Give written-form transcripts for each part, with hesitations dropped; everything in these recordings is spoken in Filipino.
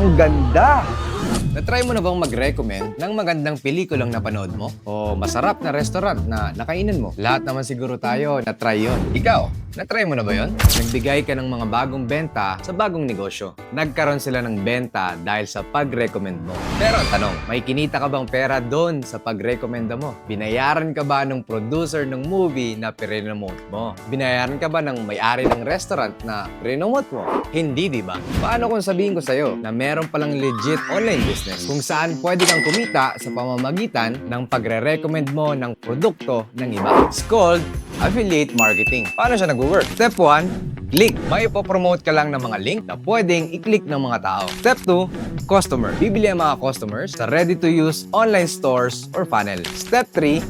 Ang ganda! Na-try mo na bang mag-recommend ng magandang pelikulang napanood mo? O masarap na restaurant na nakainan mo? Lahat naman siguro tayo na-try yon. Ikaw, na-try mo na ba yon? Nagbigay ka ng mga bagong benta sa bagong negosyo. Nagkaroon sila ng benta dahil sa pag-recommend mo. Pero ang tanong, may kinita ka bang pera doon sa pag-recommenda mo? Binayaran ka ba ng producer ng movie na pinremote mo? Binayaran ka ba ng may-ari ng restaurant na pinremote mo? Hindi, di ba? Paano kung sabihin ko sa'yo na meron palang legit online business kung saan pwede kang kumita sa pamamagitan ng pagre-recommend mo ng produkto ng iba? It's called affiliate marketing. Paano siya nag-work? Step 1, link. May ipopromote ka lang ng mga link na pwedeng i-click ng mga tao. Step 2, customer. Bibili ang mga customers sa ready-to-use online stores or funnel. Step 3,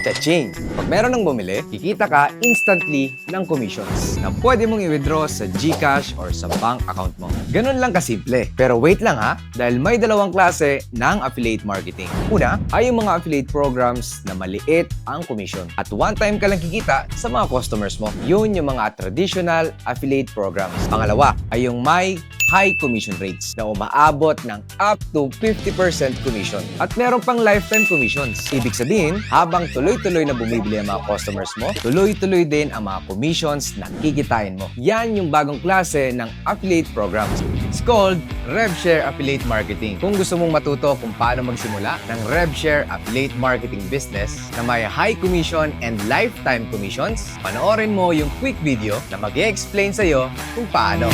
cha-ching. Pag meron ng bumili, kikita ka instantly ng commissions na pwede mong i-withdraw sa GCash or sa bank account mo. Ganun lang kasimple. Pero wait lang ha, dahil may dalawang klase ng affiliate marketing. Una, ay yung mga affiliate programs na maliit ang commission at one time ka lang kikita sa mga customers mo. Yun yung mga traditional affiliate programs. Pangalawa, ay yung may high commission rates na umaabot ng up to 50% commission. At meron pang lifetime commissions. Ibig sabihin, habang tuloy-tuloy na bumibili ang mga customers mo, tuloy-tuloy din ang mga commissions na kikitain mo. Yan yung bagong klase ng affiliate programs. It's called RevShare Affiliate Marketing. Kung gusto mong matuto kung paano magsimula ng RevShare Affiliate Marketing business na may high commission and lifetime commissions, panoorin mo yung quick video na mag-i-explain sa'yo kung paano.